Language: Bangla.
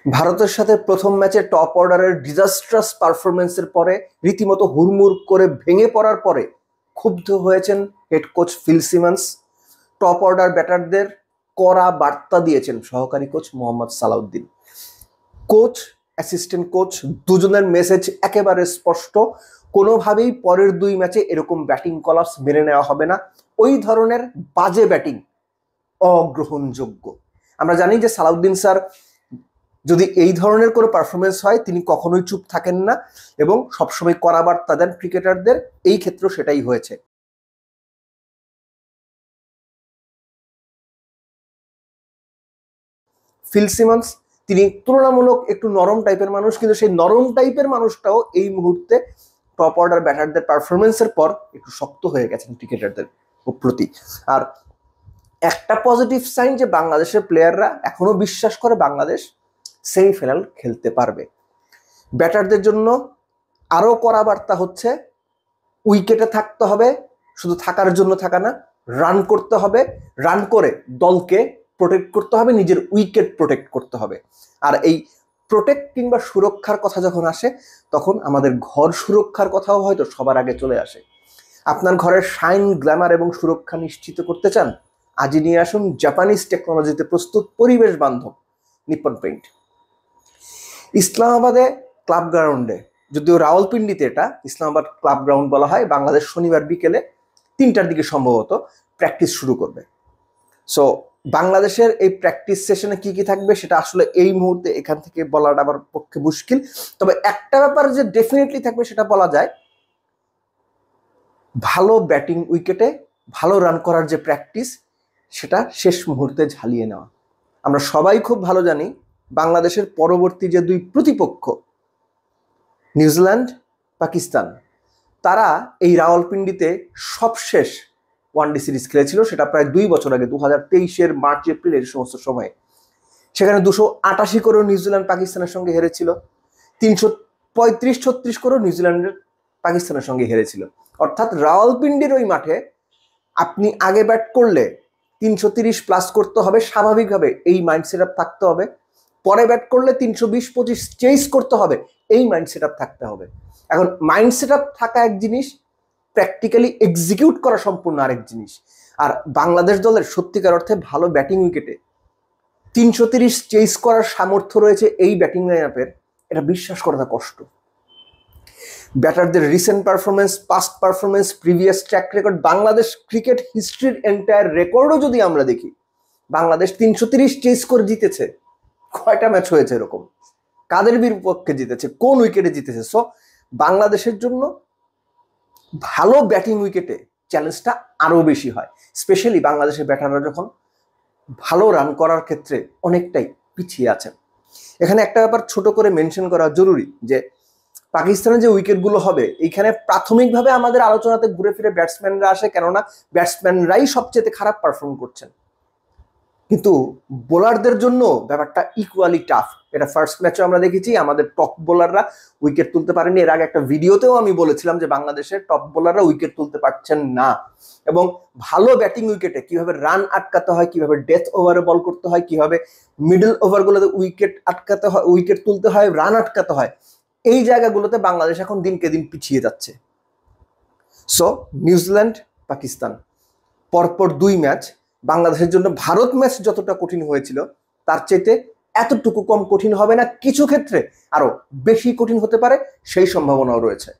ভারতের সাথে প্রথম ম্যাচে টপ অর্ডারের ডিজাস্ট্রাস পারফরমেন্সের পরে রীতিমতো হুড়মুড় করে ভেঙে পড়ার পরে ক্ষুব্ধ হয়েছেন head coach Phil Simmons. Top order ব্যাটারদের কড়া বার্তা দিয়েছেন সহকারী coach Mohammad Salauddin. Coach, assistant coach দুজনের মেসেজ একেবারে স্পষ্ট, কোনোভাবেই পরের দুই ম্যাচে এরকম ব্যাটিং কলাপস মেনে নেওয়া হবে না। ওই ধরনের বাজে ব্যাটিং অগ্রহণযোগ্য। আমরা জানি যে সালাউদ্দিন স্যার যদি এই ধরনের কোনো পারফরমেন্স হয় তিনি কখনোই চুপ থাকেন না এবং সবসময় কড়া বার্তা দেন ক্রিকেটারদের। এই ক্ষেত্রে সেটাই হয়েছে। ফিল সিমন্স তিনি তুলনামূলক একটু নরম টাইপের মানুষ, কিন্তু সেই নরম টাইপের মানুষটাও এই মুহূর্তে টপ অর্ডার ব্যাটারদের পারফরমেন্সের পর একটু শক্ত হয়ে গেছেন ক্রিকেটারদের প্রতি। আর একটা পজিটিভ সাইন যে বাংলাদেশের প্লেয়াররা এখনো বিশ্বাস করে বাংলাদেশ সেমিফাইনাল খেলতে পারবে। ব্যাটারদের জন্য আরো কড়া বার্তা হচ্ছে, উইকেটে থাকতে হবে, শুধু থাকার জন্য থাকা না, রান করতে হবে, রান করে দলকে প্রোটেক্ট করতে হবে, নিজের উইকেট প্রোটেক্ট করতে হবে। আর এই প্রোটেক্ট কিংবা সুরক্ষার কথা যখন আসে তখন আমাদের ঘর সুরক্ষার কথাও হয়তো সবার আগে চলে আসে। আপনার ঘরের শাইন, গ্ল্যামার এবং সুরক্ষা নিশ্চিত করতে চান? আজই নিয়ে আসুন জাপানিজ টেকনোলজিতে প্রস্তুত পরিবেশ বান্ধব নিপ্পন পেইন্ট। ইসলামাবাদে ক্লাব গ্রাউন্ডে, যদিও রাওয়ালপিন্ডিতে এটা ইসলামাবাদ ক্লাব গ্রাউন্ড বলা হয়, বাংলাদেশ শনিবার বিকেলে 3টার দিকে সম্ভবত প্র্যাকটিস শুরু করবে। সো বাংলাদেশের এই প্র্যাকটিস সেশনে কি কি থাকবে সেটা আসলে এই মুহূর্তে এখান থেকে বলাটা আমার পক্ষে মুশকিল। তবে একটা ব্যাপার যে ডেফিনেটলি থাকবে সেটা বলা যায়, ভালো ব্যাটিং উইকেটে ভালো রান করার যে প্র্যাকটিস সেটা শেষ মুহূর্তে ঝালিয়ে নেওয়া। আমরা সবাই খুব ভালো জানি বাংলাদেশের পরবর্তী যে দুই প্রতিপক্ষ নিউজিল্যান্ড, পাকিস্তান, তারা এই রাওয়ালপিন্ডিতে সবশেষ ওয়ানডে সিরিজ খেলেছিল, সেটা প্রায় 2 বছর আগে, 2023-এর মার্চ এপ্রিল এর সমস্ত সময়ে। সেখানে 288 করেও নিউজিল্যান্ড পাকিস্তানের সঙ্গে হেরেছিল, 335-36 করেও নিউজিল্যান্ডের পাকিস্তানের সঙ্গে হেরেছিল। অর্থাৎ রাওয়ালপিন্ডির ওই মাঠে আপনি আগে ব্যাট করলে 330 প্লাস করতে হবে স্বাভাবিকভাবে, এই মাইন্ড সেট আপ থাকতে হবে। পরে ব্যাট করলে 320-25 চেস করতে হবে, এই মাইন্ড সেট আপ থাকতে হবে। এখন মাইন্ড সেট আপ থাকা এক জিনিস, প্র্যাকটিক্যালি এক্সিকিউট করা সম্পূর্ণ আরেক জিনিস। আর বাংলাদেশ দলের সত্যিকার অর্থে ভালো ব্যাটিং উইকেটে 330 চেস করার সামর্থ্য রয়েছে এই ব্যাটিং লাইন আপের, এটা বিশ্বাস করাটা কষ্ট। ব্যাটারদের recent performance, past performance, previous track record, Bangladesh cricket হিস্ট্রির এন্টায়ার রেকর্ডও যদি আমরা দেখি, বাংলাদেশ 330 চেস করে জিতেছে। কয়টা ম্যাচ হয়েছে এরকম? কাদের বিপক্ষে জিতেছে? কোন উইকেটে জিতেছে? সো বাংলাদেশের জন্য ভালো ব্যাটিং উইকেটে চ্যালেঞ্জটা আরো বেশি হয়, স্পেশালি বাংলাদেশের ব্যাটাররা যখন ভালো রান করার ক্ষেত্রে অনেকটাই পিছিয়ে আছেন। এখানে একটা ব্যাপার ছোট করে মেনশন করা জরুরি, যে পাকিস্তানের যে উইকেটগুলো হবে এইখানে প্রাথমিকভাবে আমাদের আলোচনাতে ঘুরে ফিরে ব্যাটসম্যানরা আসে, কেননা ব্যাটসম্যানরাই সবচেয়ে খারাপ পারফর্ম করছেন। কিন্তু বোলারদের জন্য ব্যাপারটা ইকুয়ালি টাফ। এটা ফার্স্ট ম্যাচে আমরা দেখেছি আমাদের টপ বোলাররা উইকেট তুলতে পারেনি। এর আগে একটা ভিডিওতেও আমি বলেছিলাম যে বাংলাদেশের টপ বোলাররা উইকেট তুলতে পারছেন না, এবং ভালো ব্যাটিং উইকেটে কিভাবে রান আটকাতে হয়, কিভাবে ডেথ ওভারে বল করতে হয়, কিভাবে মিডল ওভারগুলোতে উইকেট আটকাতে হয়, উইকেট তুলতে হয়, রান আটকাতে হয়, এই জায়গাগুলোতে বাংলাদেশ এখন দিনকে দিন পিছিয়ে যাচ্ছে। সো নিউজিল্যান্ড, পাকিস্তান পরপর 2 ম্যাচ বাংলাদেশের জন্য ভারত ম্যাচ যতটা কঠিন হয়েছিল তার চাইতে এতটুকু কম কঠিন হবে না, কিছু ক্ষেত্রে আরো বেশি কঠিন হতে পারে, সেই সম্ভাবনাও রয়েছে।